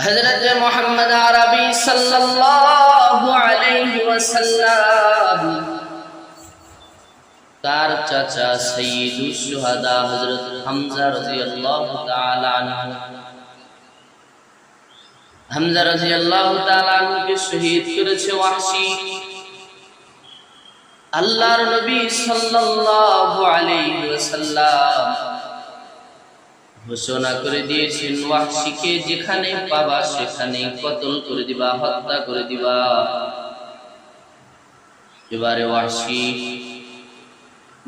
হযরত মুহাম্মদ আরবি সাল্লাল্লাহু আলাইহি ওয়াসাল্লাম তার চাচা সাইয়্যিদুশ শুহাদা হযরত হামজা রাদিয়াল্লাহু তাআলা আনহু হামজা রাদিয়াল্লাহু তাআলা আনহুকে শহীদ করেছে ওয়াহশী। আল্লাহর নবী সাল্লাল্লাহু আলাইহি ওয়াসাল্লাম ঘোষণা করে দিয়েছেন, ওয়াহশীকে যেখানে পাবা সেখানে কতল করে দিবা, হত্যা করে দিবা। এবারে ওয়াহশী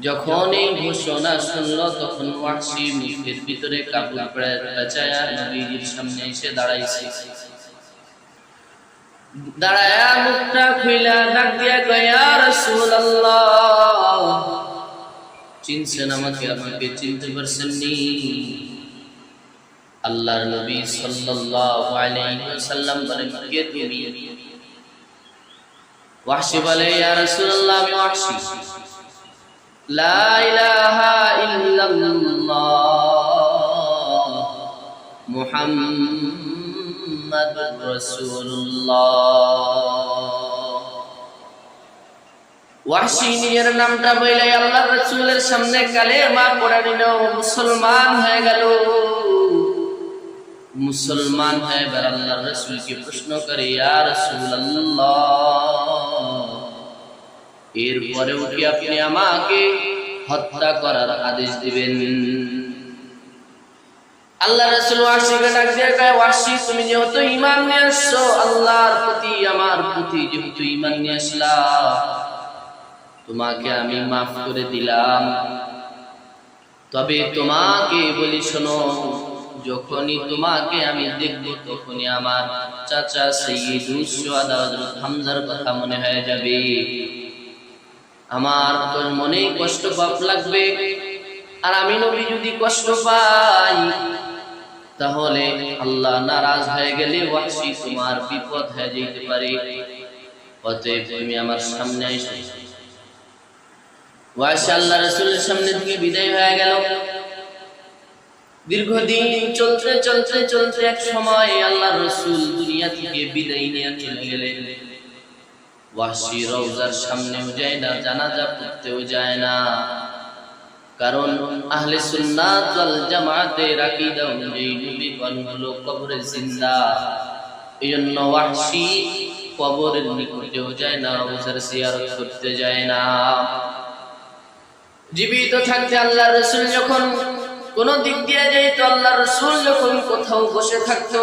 যখন এই ঘোষণা শুনল, তখন ওয়াহশী মুখের ভিতরে কাপড় পেঁচায়া নবীজির সামনে এসে দাঁড়াইছে। দাঁড়ায়া মুখটা খুইলা ডাক দিয়া কয়, ইয়া রাসূলুল্লাহ, চিনছেন আমাকে? আমাকে চিনতে পারছেন নি? আল্লাহর নবী সাল্লাল্লাহু আলাইহি ওয়াসাল্লাম বলেন, কে তুমি? ওয়াহশী বলে, ইয়া রাসূলুল্লাহ, আমি ওয়াহশী। লা ইলাহা ইল্লাল্লাহ মুহাম্মাদুর রাসূলুল্লাহ। ওয়াহশী নিজের নামটা বলে আল্লাহর রাসূলের সামনে কালেমা পড়ে নিল, মুসলমান হয়ে গেল। মুসলমান হয়ে এবার আল্লাহর রাসূলকে প্রশ্ন করে, ইয়া রাসূলুল্লাহ, এরপরেও কি আপনি আমাকে হত্যা করার আদেশ দিবেন? আল্লাহর রাসূল ওয়াহশীকে ডাক দিয়ে কয়, ওয়াহশী, তুমি যেহেতু ঈমান নিয়ে আসছো, আল্লাহর প্রতি আমার প্রতি যেহেতু ঈমান নিয়ে আসলা, তোমাকে আমি মাফ করে দিলাম। তবে তোমাকে বলি, শোনো, যখনই তোমাকে আমি দেখব তখনই আমার চাচা সাইয়্যিদুশ শুহাদা হযরত হামজার কথা মনে হয়ে যাবে। আমার তো মনে কষ্ট পাপ লাগবে, আর আমি নবী যদি কষ্ট পাই তাহলে আল্লাহ নারাজ হয়ে গেলে ওয়াহশী তোমার বিপদ হয়ে যেতে পারে। অতএব তুমি আমার সামনে এসো। ওয়াহশী আল্লাহর রাসূলের সামনে থেকে বিদায় হয়ে গেল। দীর্ঘদিন চলতে চলতে চলতে এক সময় আল্লাহর রাসূল দুনিয়া থেকে বিদায় নিয়ে চলে গেলেন। ওয়াহশী রওজার সামনেও যায় না, জানাজা পড়তেও যায় না, কারণ আহলে সুন্নাত ওয়াল জামাতের আকীদা অনুযায়ী নবী হলো কবরে জিন্দা। এজন্য ওয়াহশী কবরের নিকটেও যায় না, রওজার জিয়ারত করতে যায় না। জীবিত থাকতে আল্লাহর রাসূল যখন কোন দিক দিয়ে যেত, আল্লাহর রাসূল যখন কোথাও বসে থাকতো,